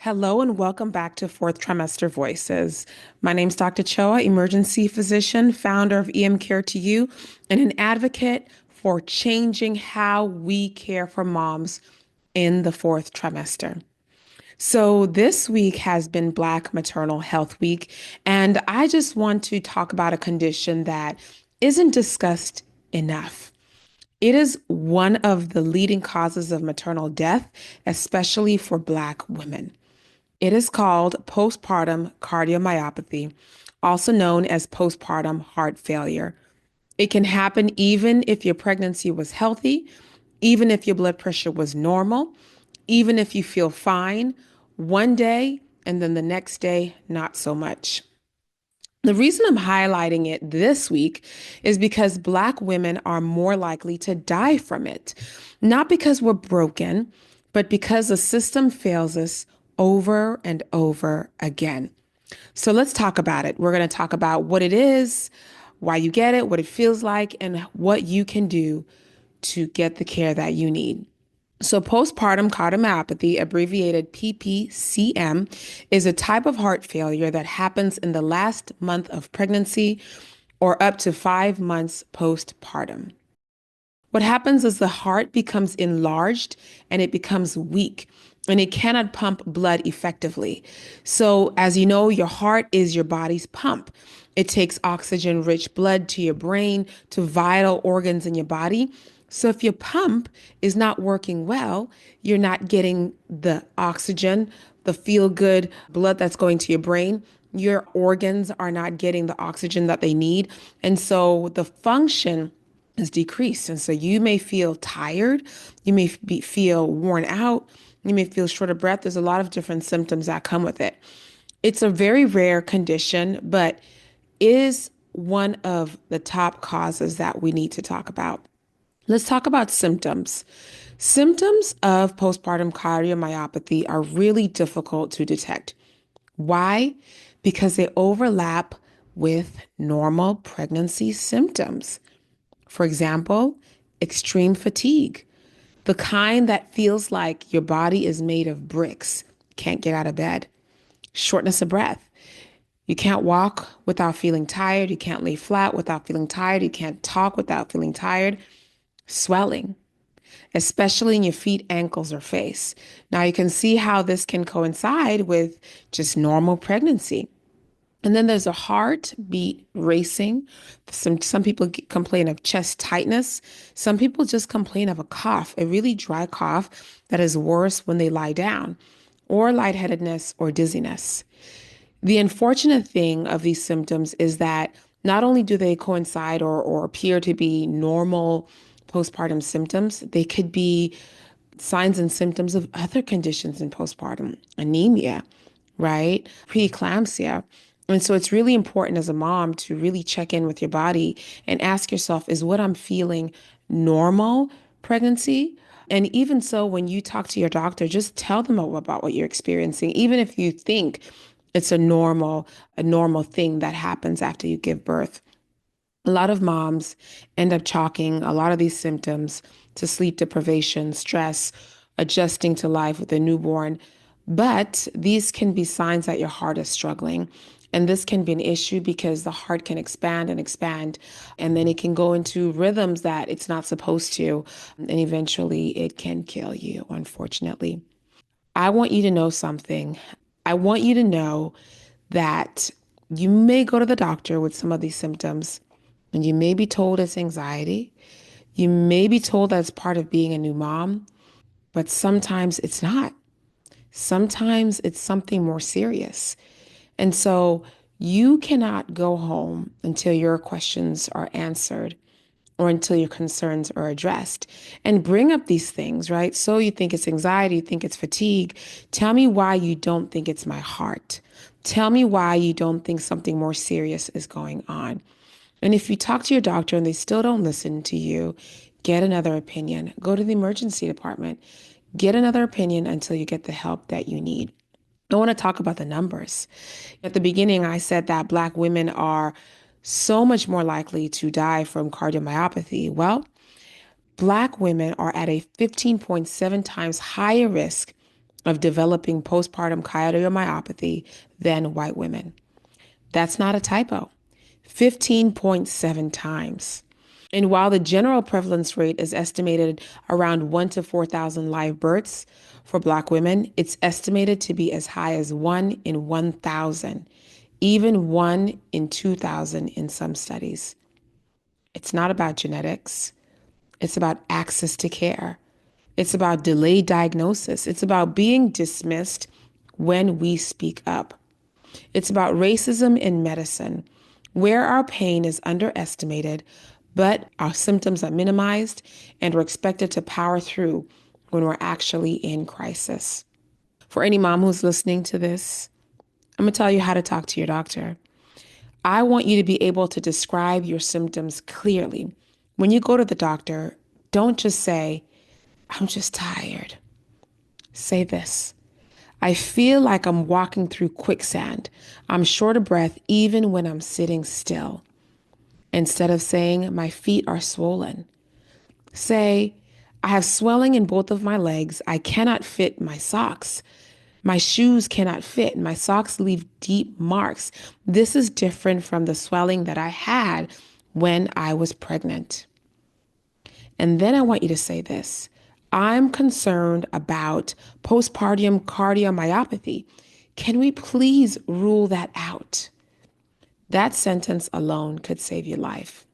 Hello and welcome back to Fourth Trimester Voices. My name's Dr. Choa, emergency physician, founder of EM Care to You, and an advocate for changing how we care for moms in the fourth trimester. So, this week has been Black Maternal Health Week, and I just want to talk about a condition that isn't discussed enough. It is one of the leading causes of maternal death, especially for Black women. It is called postpartum cardiomyopathy, also known as postpartum heart failure. It can happen even if your pregnancy was healthy, even if your blood pressure was normal, even if you feel fine one day and then the next day, not so much. The reason I'm highlighting it this week is because Black women are more likely to die from it. Not because we're broken, but because the system fails us over and over again. So let's talk about it. We're going to talk about what it is, why you get it, what it feels like, and what you can do to get the care that you need. So, postpartum cardiomyopathy, abbreviated PPCM, is a type of heart failure that happens in the last month of pregnancy or up to 5 months postpartum. What happens is the heart becomes enlarged and it becomes weak and it cannot pump blood effectively. So, as you know, your heart is your body's pump. It takes oxygen rich blood to your brain, to vital organs in your body. So, if your pump is not working well, you're not getting the oxygen, the feel good blood that's going to your brain. Your organs are not getting the oxygen that they need. And so, the function is decreased. And so you may feel tired, you may feel worn out, you may feel short of breath. There's a lot of different symptoms that come with it. It's a very rare condition, but is one of the top causes that we need to talk about. Let's talk about symptoms. Symptoms of postpartum cardiomyopathy are really difficult to detect. Why? Because they overlap with normal pregnancy symptoms. For example, extreme fatigue, the kind that feels like your body is made of bricks, can't get out of bed. Shortness of breath. You can't walk without feeling tired. You can't lay flat without feeling tired. You can't talk without feeling tired. Swelling, especially in your feet, ankles, or face. Now you can see how this can coincide with just normal pregnancy. And then there's a heartbeat racing. Some people complain of chest tightness. Some people just complain of a cough, a really dry cough that is worse when they lie down, or lightheadedness or dizziness. The unfortunate thing of these symptoms is that not only do they coincide or appear to be normal postpartum symptoms, they could be signs and symptoms of other conditions in postpartum, anemia, right? Preeclampsia. And so it's really important as a mom to really check in with your body and ask yourself, is what I'm feeling normal pregnancy? And even so, when you talk to your doctor, just tell them about what you're experiencing, even if you think it's a normal thing that happens after you give birth. A lot of moms end up chalking a lot of these symptoms to sleep deprivation, stress, adjusting to life with a newborn. But these can be signs that your heart is struggling. And this can be an issue because the heart can expand, and then it can go into rhythms that it's not supposed to. And eventually it can kill you, unfortunately. I want you to know something. I want you to know that you may go to the doctor with some of these symptoms, and you may be told it's anxiety. You may be told that it's part of being a new mom, but sometimes it's not. Sometimes it's something more serious. And so you cannot go home until your questions are answered or until your concerns are addressed and bring up these things, right? So you think it's anxiety, you think it's fatigue. Tell me why you don't think it's my heart. Tell me why you don't think something more serious is going on. And if you talk to your doctor and they still don't listen to you, get another opinion. Go to the emergency department. Get another opinion until you get the help that you need. I want to talk about the numbers. At the beginning, I said that Black women are so much more likely to die from cardiomyopathy. Well, Black women are at a 15.7 times higher risk of developing postpartum cardiomyopathy than white women. That's not a typo. 15.7 times. And while the general prevalence rate is estimated around 1 to 4,000 live births for Black women, it's estimated to be as high as 1 in 1,000, even 1 in 2,000 in some studies. It's not about genetics. It's about access to care. It's about delayed diagnosis. It's about being dismissed when we speak up. It's about racism in medicine, where our pain is underestimated, but our symptoms are minimized and we're expected to power through when we're actually in crisis. For any mom who's listening to this, I'm going to tell you how to talk to your doctor. I want you to be able to describe your symptoms clearly. When you go to the doctor, don't just say, I'm just tired. Say this. I feel like I'm walking through quicksand. I'm short of breath even when I'm sitting still. Instead of saying, my feet are swollen, say, I have swelling in both of my legs. I cannot fit my socks. My shoes cannot fit. My socks leave deep marks. This is different from the swelling that I had when I was pregnant. And then I want you to say this. I'm concerned about postpartum cardiomyopathy. Can we please rule that out? That sentence alone could save your life.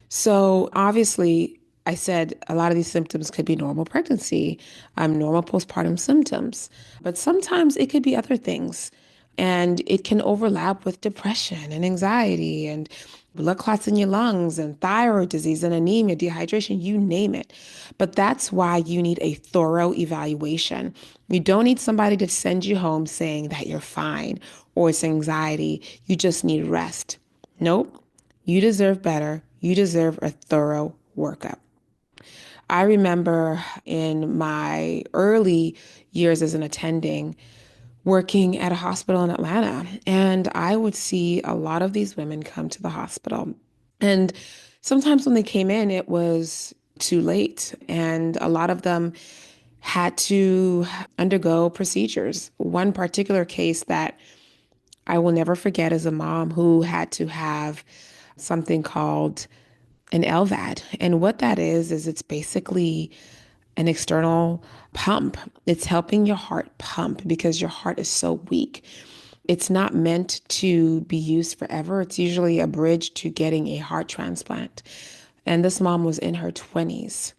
So obviously, I said a lot of these symptoms could be normal pregnancy, normal postpartum symptoms, but sometimes it could be other things. And it can overlap with depression and anxiety and blood clots in your lungs and thyroid disease and anemia, dehydration, you name it. But that's why you need a thorough evaluation. You don't need somebody to send you home saying that you're fine or it's anxiety. You just need rest. Nope. You deserve better. You deserve a thorough workup. I remember in my early years as an attending, working at a hospital in Atlanta, and I would see a lot of these women come to the hospital. And sometimes when they came in, it was too late, and a lot of them had to undergo procedures. One particular case that I will never forget is a mom who had to have something called an LVAD. And what that is it's basically an external pump. It's helping your heart pump because your heart is so weak. It's not meant to be used forever. It's usually a bridge to getting a heart transplant. And this mom was in her 20s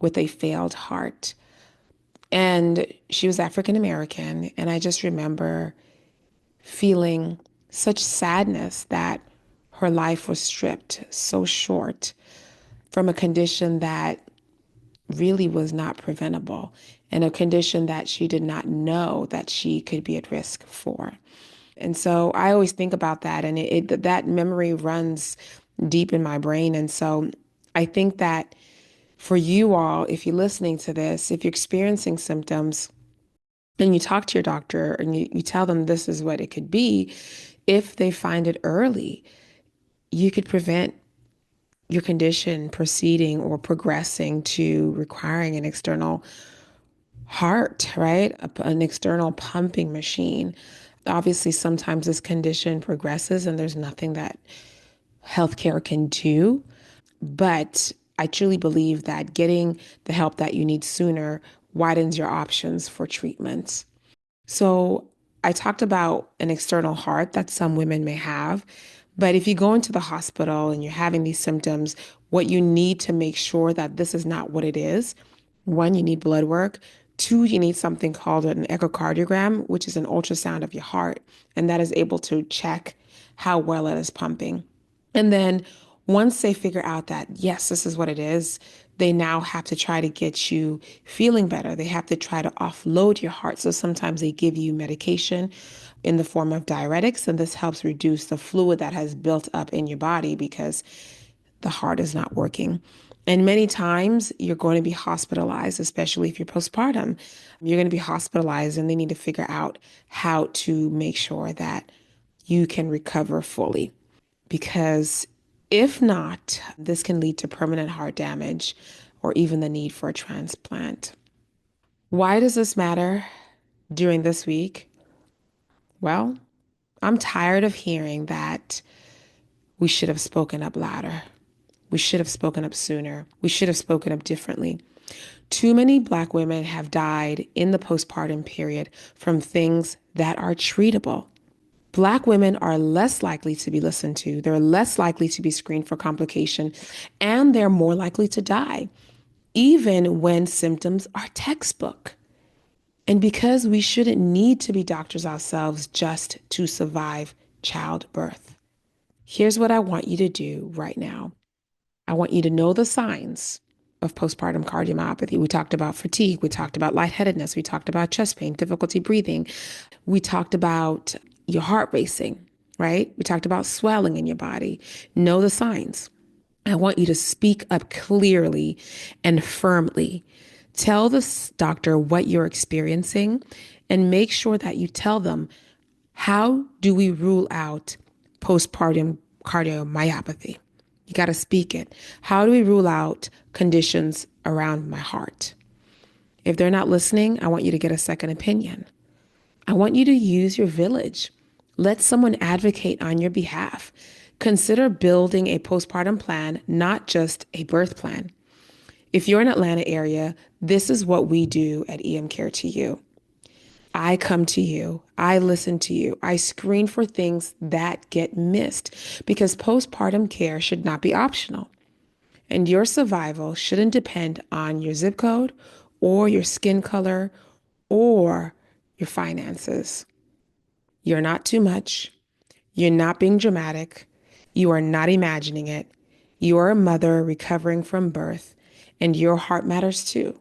with a failed heart. And she was African American. And I just remember feeling such sadness that her life was stripped so short from a condition that really was not preventable and a condition that she did not know that she could be at risk for. And so I always think about that, and that memory runs deep in my brain. And so I think that for you all, if you're listening to this, if you're experiencing symptoms and you talk to your doctor and you tell them this is what it could be, if they find it early, you could prevent your condition proceeding or progressing to requiring an external heart, right? An external pumping machine. Obviously, sometimes this condition progresses and there's nothing that healthcare can do. But I truly believe that getting the help that you need sooner widens your options for treatments. So I talked about an external heart that some women may have. But if you go into the hospital and you're having these symptoms, what you need to make sure that this is not what it is. One, you need blood work. Two, you need something called an echocardiogram, which is an ultrasound of your heart, and that is able to check how well it is pumping. And then once they figure out that, yes, this is what it is, they now have to try to get you feeling better. They have to try to offload your heart. So sometimes they give you medication in the form of diuretics, and this helps reduce the fluid that has built up in your body because the heart is not working. And many times you're going to be hospitalized, especially if you're postpartum. You're going to be hospitalized, and they need to figure out how to make sure that you can recover fully. Because if not, this can lead to permanent heart damage or even the need for a transplant. Why does this matter? during this week? Well, I'm tired of hearing that we should have spoken up louder. We should have spoken up sooner. We should have spoken up differently. Too many Black women have died in the postpartum period from things that are treatable. Black women are less likely to be listened to, they're less likely to be screened for complication, and they're more likely to die, even when symptoms are textbook. And because we shouldn't need to be doctors ourselves just to survive childbirth. Here's what I want you to do right now. I want you to know the signs of postpartum cardiomyopathy. We talked about fatigue. We talked about lightheadedness. We talked about chest pain, difficulty breathing. We talked about your heart racing, right? We talked about swelling in your body. Know the signs. I want you to speak up clearly and firmly. Tell the doctor what you're experiencing and make sure that you tell them, how do we rule out postpartum cardiomyopathy? You got to speak it. How do we rule out conditions around my heart? If they're not listening, I want you to get a second opinion. I want you to use your village. Let someone advocate on your behalf. Consider building a postpartum plan, not just a birth plan. If you're in Atlanta area, this is what we do at EM Care to You. I come to you. I listen to you. I screen for things that get missed because postpartum care should not be optional. And your survival shouldn't depend on your zip code or your skin color or your finances. You're not too much. You're not being dramatic. You are not imagining it. You are a mother recovering from birth, and your heart matters too.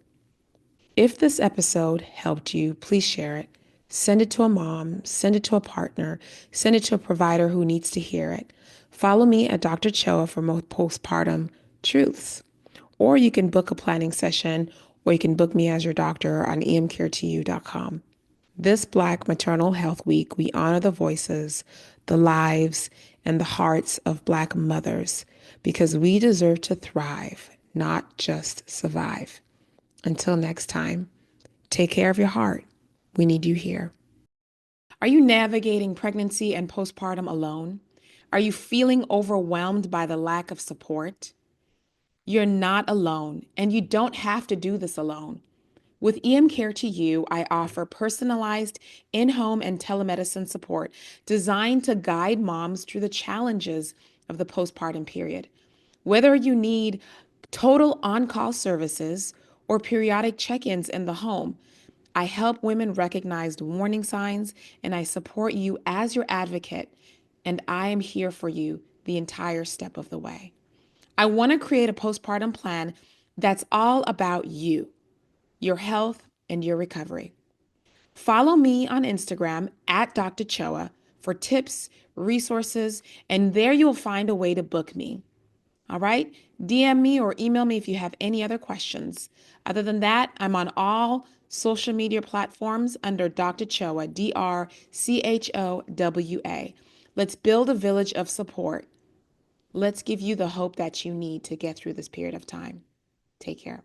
If this episode helped you, please share it. Send it to a mom, send it to a partner, send it to a provider who needs to hear it. Follow me at Dr. Choa for more postpartum truths. Or you can book a planning session, or you can book me as your doctor on emcare2u.com. This Black Maternal Health Week, we honor the voices, the lives, and the hearts of Black mothers because we deserve to thrive, not just survive. Until next time, take care of your heart. We need you here. Are you navigating pregnancy and postpartum alone? Are you feeling overwhelmed by the lack of support? You're not alone, and you don't have to do this alone. With EM Care to You, I offer personalized in-home and telemedicine support designed to guide moms through the challenges of the postpartum period. Whether you need total on-call services or periodic check-ins in the home, I help women recognize warning signs and I support you as your advocate, and I am here for you the entire step of the way. I want to create a postpartum plan that's all about you, your health, and your recovery. Follow me on Instagram at Dr. Choa for tips, resources, and there you'll find a way to book me. All right? DM me or email me if you have any other questions. Other than that, I'm on all social media platforms under Dr. Choa, DrChowa. Let's build a village of support. Let's give you the hope that you need to get through this period of time. Take care.